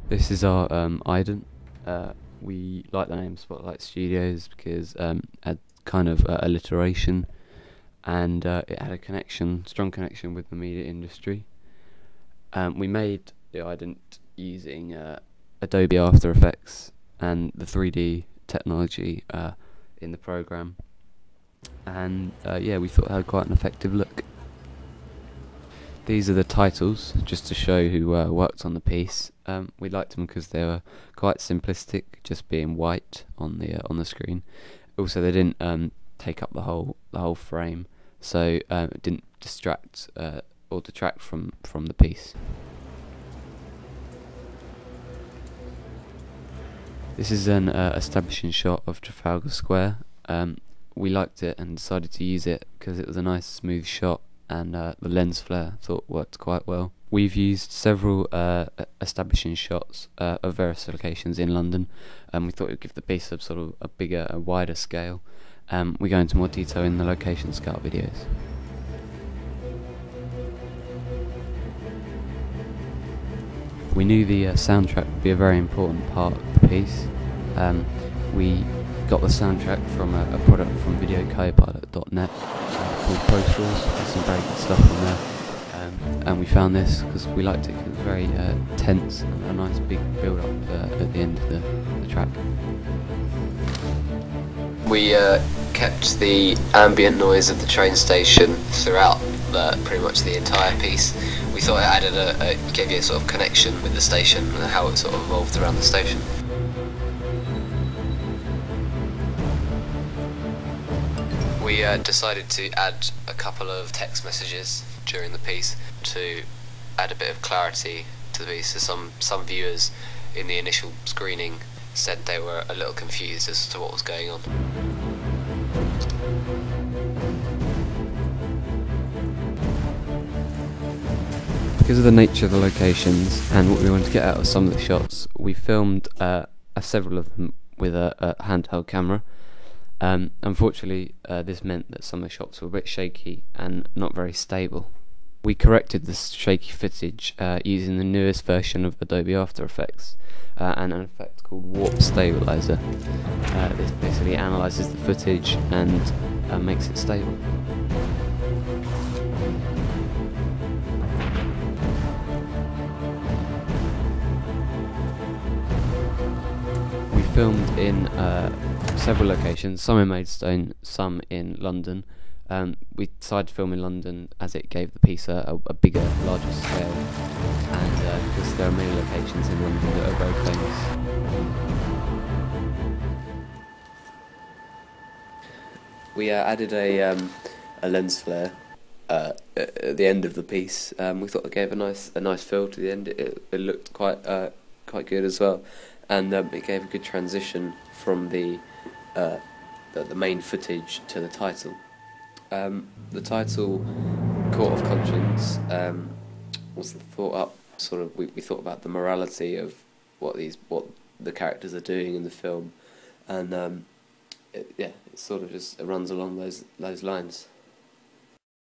This is our ident. We like the name Spotlight Studios because it had kind of alliteration, and it had a strong connection with the media industry. We made the ident using Adobe After Effects and the 3D technology in the program, and yeah, we thought it had quite an effective look. These are the titles, just to show who worked on the piece. We liked them because they were quite simplistic, just being white on the screen. Also, they didn't take up the whole frame, so it didn't distract or detract from the piece. This is an establishing shot of Trafalgar Square. We liked it and decided to use it because it was a nice smooth shot, and the lens flare I thought worked quite well. We've used several establishing shots of various locations in London, and we thought it would give the piece a sort of a wider scale. We go into more detail in the location scout videos. We knew the soundtrack would be a very important part of the piece. We got the soundtrack from a product from videocopilot.net called Pro Tools. There's some very good stuff on there. And we found this because we liked it because it was very tense and a nice big build up at the end of the track. We kept the ambient noise of the train station throughout pretty much the entire piece. We thought it added gave you a sort of connection with the station and how it sort of evolved around the station. We decided to add a couple of text messages during the piece to add a bit of clarity to the piece. So some viewers in the initial screening said they were a little confused as to what was going on. Because of the nature of the locations and what we wanted to get out of some of the shots, we filmed several of them with a handheld camera. Unfortunately, this meant that some of the shots were a bit shaky and not very stable. We corrected this shaky footage using the newest version of Adobe After Effects and an effect called Warp Stabilizer. This basically analyzes the footage and makes it stable. We filmed in several locations, some in Maidstone, some in London. We decided to film in London as it gave the piece a bigger, larger scale, and because there are many locations in London that are very famous. We added a lens flare at the end of the piece. We thought it gave a nice feel to the end. It looked quite good as well, and it gave a good transition from the main footage to the title. The title, Court of Conscience, was thought up. Sort of, we thought about the morality of what the characters are doing in the film, and it sort of just runs along those lines.